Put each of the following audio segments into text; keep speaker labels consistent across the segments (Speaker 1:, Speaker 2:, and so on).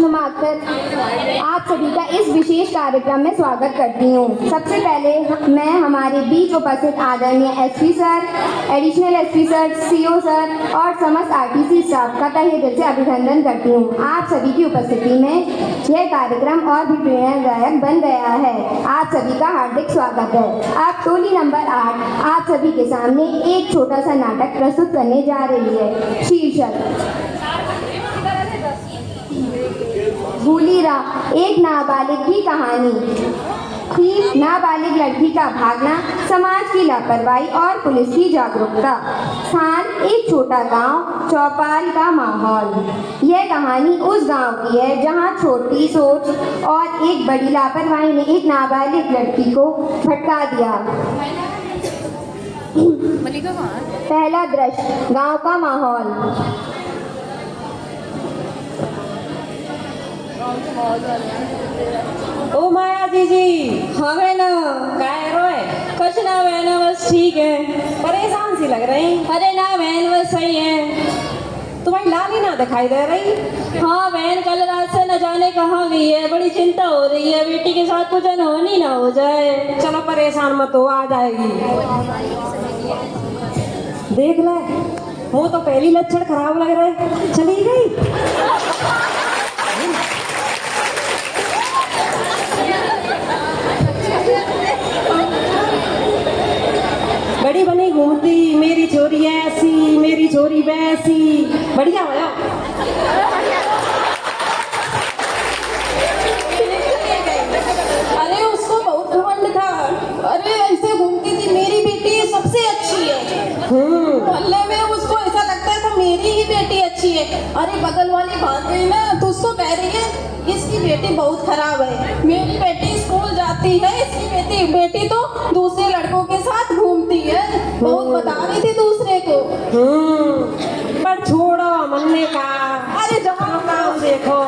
Speaker 1: Marker आप सभी का इस विशेष कार्यक्रम में स्वागत करती हूँ। सबसे पहले मैं हमारे बीच उपस्थित आदरणीय SP sir, additional SP sir, CO sir और समस्त आरटीसी स्टाफ का तहे दिल से अभिनंदन करती हूँ। आप सभी की उपस्थिति में यह कार्यक्रम और भी प्रेरणादायक बन गया है। आप सभी का हार्दिक स्वागत है। अब टोली नंबर 8 आप सभी के सामने एक छोटा सा नाटक प्रस्तुत करने जा रही है। शीर्षक भूली राह, एक नाबालिग की कहानी। थी नाबालिग लड़की का भागना, समाज की लापरवाही और पुलिस की जागरूकता। स्थान एक छोटा गांव, चौपाल का माहौल। यह कहानी उस गांव की है जहां छोटी सोच और एक बड़ी लापरवाही ने एक नाबालिग लड़की को भटका दिया। पहला दृश्य, गांव का माहौल।
Speaker 2: ओ माया दीदी, हाँ बहना, काय रोए? कुछ ना बहना, बस ठीक है। परेशान सी लग रही। अरे ना बहन, बस सही है। तुम्हारी लाली ना दिखाई दे रही। हाँ बहन, कल रात से न जाने कहाँ गई है, बड़ी चिंता हो रही है, बेटी के साथ कुछ अनहोनी ना हो जाए। चलो परेशान मत हो, आ जाएगी। देख ले, वो तो पहली लक्षण खराब लग रहे, चली गई। बड़ी बनी घूमती, मेरी छोरी ऐसी, मेरी छोरी वैसी। बढ़िया भैया। अरे उसको बहुत घमंड था। अरे ऐसे घूमती थी, मेरी बेटी सबसे अच्छी है। मोहल्ले में उसको ऐसा लगता था मेरी ही बेटी अच्छी है। अरे बगल वाली भाग गई ना, तो उसको कह रही है इसकी बेटी बहुत खराब है। मेरी बेटी स्कूल जाती है, इसकी बेटी तो दूसरे लड़कों के साथ घूमती है। बहुत बता रही थी दूसरे को। पर छोड़ो मन्ने का। अरे जहाँ काम देखो।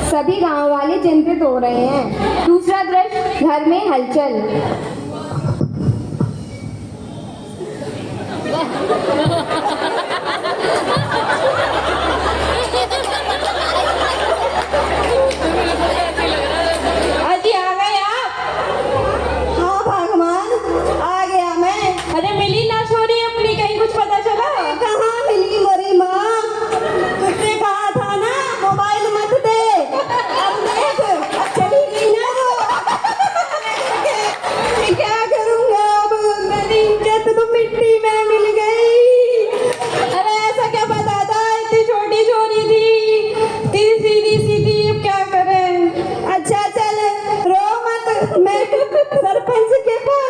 Speaker 1: सभी गांव वाले चिंतित हो रहे हैं। दूसरा दृश्य, घर में हलचल।
Speaker 2: अजी आ गए आप? हाँ भगवान, आ गया मैं। अरे मिली ना छोरी अपनी, कहीं कुछ पता चला? कहाँ मिली मोरी माँ, तुझसे कहा था ना मोबाइल मत दे। अब देख, चली गई ना वो। मैं क्या करूँगा अब, मेरी इज्जत तो मिट्टी में मिल गई। अरे ऐसा क्या पता था, इतनी छोटी छोरी थी, सीधी सीधी, अब क्या करें। अच्छा चल रो मत, मैं सरपंच के पास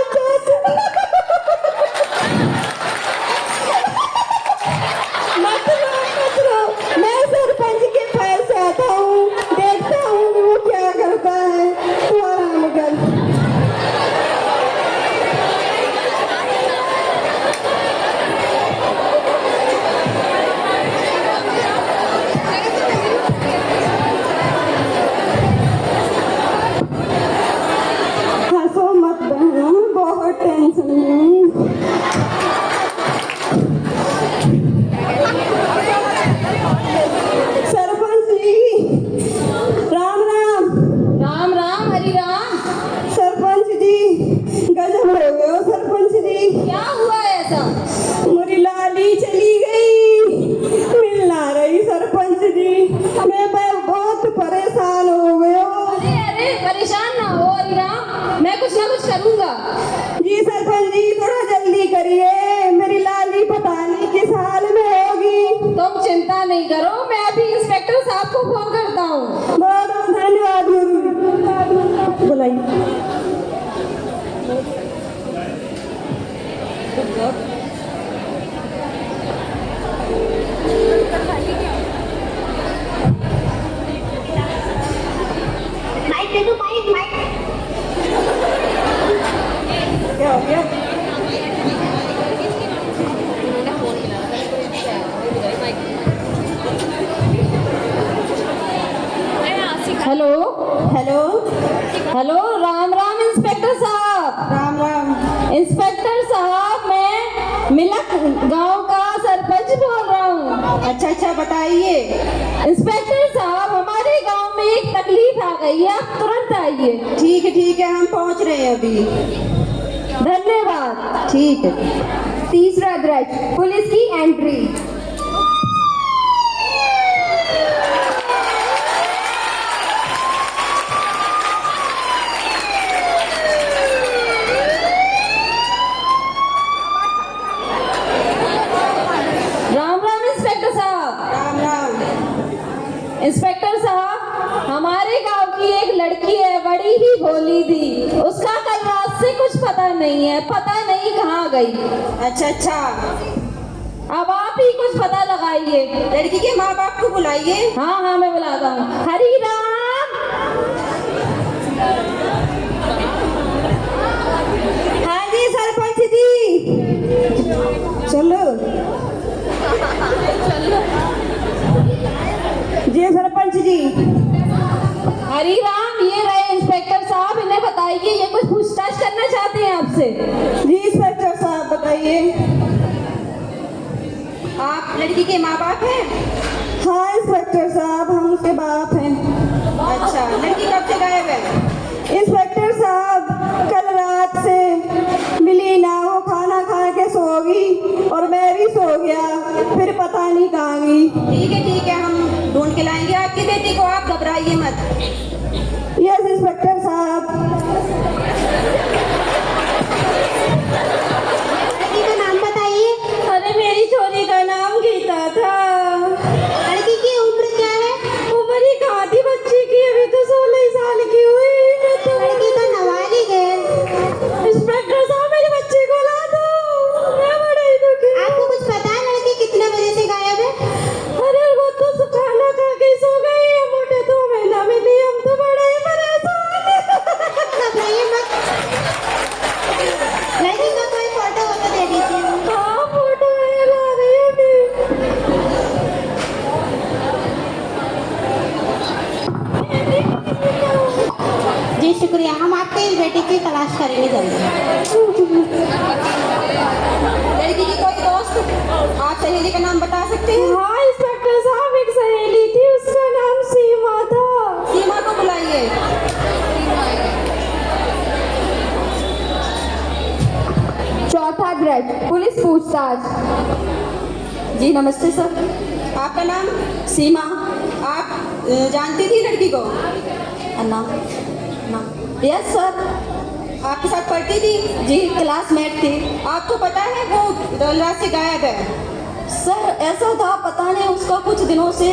Speaker 2: मत रो, मैं सरपंच के पास आता हूँ, देखता हूँ वो क्या करता है। तू आराम कर। हंसो मत बहन, बहुत टेंशन में। सरपंच जी, राम राम। राम राम, हरि राम। सरपंच जी, गजब हो गए हो सरपंच जी। क्या हुआ ऐसा? मेरी लाली चली गई, मिल ना रही सरपंच जी। मैं बहुत परेशान हो गए हो।
Speaker 3: अरे अरे परेशान ना हो हरि राम, मैं कुछ ना कुछ करूंगा।
Speaker 2: जी सरपंच जी, थोड़ा जल्दी करिए, मेरी लाली पता नहीं किस हाल में होगी।
Speaker 3: तुम चिंता नहीं करो, मैं अभी इंस्पेक्टर साहब को फोन करता हूँ।
Speaker 2: बहुत धन्यवाद गुरु। बुलाइए। क्या हो गया?
Speaker 3: Hello
Speaker 2: hello hello.
Speaker 3: Hello, Ram Ram inspector साहब।
Speaker 2: राम राम।
Speaker 3: इंस्पेक्टर साहब, मैं मिलक गांव का सरपंच बोल रहा हूँ।
Speaker 2: अच्छा बताइए।
Speaker 3: इंस्पेक्टर साहब, हमारे गांव में एक तकलीफ आ गई है, आप तुरंत आइए।
Speaker 2: ठीक है, हम पहुंच रहे हैं अभी।
Speaker 3: धन्यवाद।
Speaker 2: ठीक है।
Speaker 1: तीसरा दृश्य, पुलिस की एंट्री।
Speaker 3: राम राम इंस्पेक्टर साहब।
Speaker 2: राम राम।
Speaker 3: इंस्पेक्टर साहब, हमारे गांव की एक लड़की है, बड़ी ही भोली थी। उसका कल रात से कुछ पता नहीं है, पता नहीं कहाँ गई।
Speaker 2: अच्छा।
Speaker 3: अब आप ही कुछ पता लगाइए।
Speaker 2: लड़की के माँ बाप को बुलाइए।
Speaker 3: हाँ, मैं बुलाता हूँ। हरी राम।
Speaker 2: हाँ जी सरपंच जी, चलो जी सरपंच जी।
Speaker 3: हरी राम, ये रहे इंस्पेक्टर साहब, इन्हें बताइए, ये कुछ पूछताछ करना चाहते हैं आपसे।
Speaker 2: जी इंस्पेक्टर साहब बताइए। आप लड़की के माँ बाप हैं? हाँ इंस्पेक्टर साहब, हम उसके बाप हैं। अच्छा, लड़की कब से गायब है? इंस्पेक्टर साहब, कल रात से मिली ना, वो खाना खा के सो गई और मैं भी सो गया, फिर पता नहीं कहाँ गई। ठीक है, हम ढूंढ के लाएंगे आपकी बेटी को, आप घबराइए मत। यस इंस्पेक्टर साहब।
Speaker 1: लड़की का नाम बताइए।
Speaker 3: अरे, मेरी छोरी का नाम गीता था।
Speaker 1: लड़की की उम्र क्या है?
Speaker 3: उम्र ही कहाँ थी बच्ची की, अभी तो 16 साल की हुई।
Speaker 1: लड़की तो नाबालिग है।
Speaker 3: इंस्पेक्टर साहब, मेरे बच्चे को ला दो, मैं बड़ा ही दुखी हूँ।
Speaker 1: आपको कुछ पता है लड़की कितने बजे से गायब है?
Speaker 3: अरे, वो तो खाना खा के सो गई है, मोटे 2 महीना मिली, हम तो बड़ा ही परेशान हैं।
Speaker 1: घबराइए मत। लड़की का कोई फोटो वोटो दे दीजिए।
Speaker 3: हाँ, फोटो है, ला रही हूँ अभी।
Speaker 1: जी शुक्रिया, हम आपके इस बेटी की तलाश करेंगे जल्दी।
Speaker 2: लड़की की कोई दोस्त, आप सहेली का नाम बता सकते हैं?
Speaker 3: हाँ इंस्पेक्टर साहब, एक सहेली थी, उसका नाम सीमा था।
Speaker 2: सीमा को बुलाइए।
Speaker 1: चौथा दृश्य, पुलिस पूछताछ।
Speaker 2: जी नमस्ते सर। आपका नाम? सीमा। आप जानती थी लड़की को? अन्ना। Yes sir. आपके साथ पढ़ती थी? जी, क्लासमेट थी। आपको पता है वो कल रात से गायब है? सर ऐसा था, पता नहीं उसका कुछ दिनों से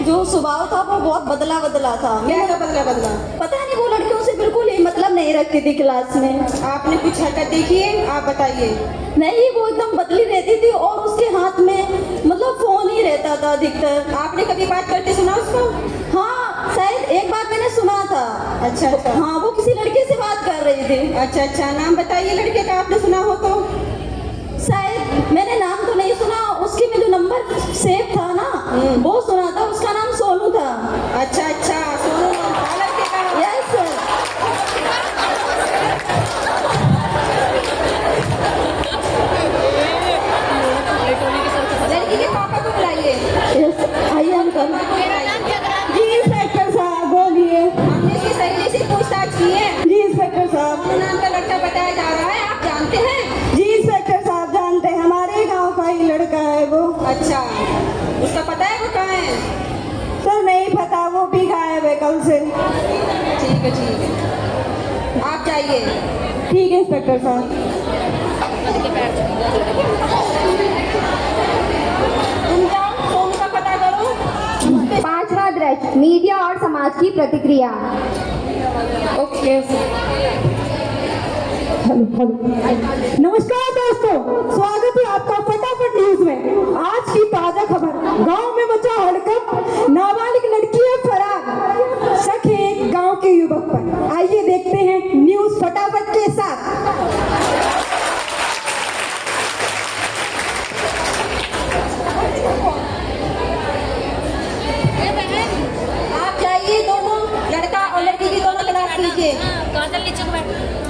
Speaker 2: जो स्वभाव था वो बहुत बदला था। क्या बदला? पता नहीं, वो लड़कियों से बिल्कुल ही मतलब नहीं रखती थी क्लास में। आपने कुछ हरकत देखी है? आप बताइए। नहीं, वो एकदम बदली रहती थी और उसके हाथ में मतलब फोन ही रहता था अधिकतर। आपने कभी बात करते सुना उसको? हाँ, शायद एक बार मैंने सुना था। अच्छा। हाँ, वो किसी लड़के से बात कर रही थी। अच्छा, नाम बताइए लड़के का, आपने सुना हो तो। शायद मैंने नाम तो नहीं सुना, उसके में जो नंबर सेव था ना वो सुना था, उसका नाम सोनू था। अच्छा, सोनू था लड़के का। Yes sir. लड़की के पापा को बुलाइए। यस, आइए अंकल। जी इंस्पेक्टर साहब बोलिए। हमने इसकी सहेली से पूछताछ की है। जी इंस्पेक्टर साहब। सोनू नाम का लड़का बताया जा रहा है, आप जानते हैं? जी इंस्पेक्टर साहब जानते हैं, हमारे गांव का ही लड़का है वो। अच्छा, उसका पता है वो कहाँ है? सर नहीं पता, वो भी गायब है कल से। ठीक है, आप जाइए। ठीक है इंस्पेक्टर साहब। तुम जाओ, सोनू का पता करो।
Speaker 1: पांचवा दृश्य, मीडिया और समाज की प्रतिक्रिया।
Speaker 3: ओके।
Speaker 4: नमस्कार दोस्तों, स्वागत है आपका फटाफट न्यूज में। आज की ताजा खबर, गांव में मचा हड़कंप, नाबालिग लड़की है फरार, शक है गांव के युवक पर। आइए देखते हैं न्यूज फटाफट के साथ।
Speaker 2: आप जाइए, दोनों लड़का और लड़की की दोनों के
Speaker 5: काजल नीचे को बैठ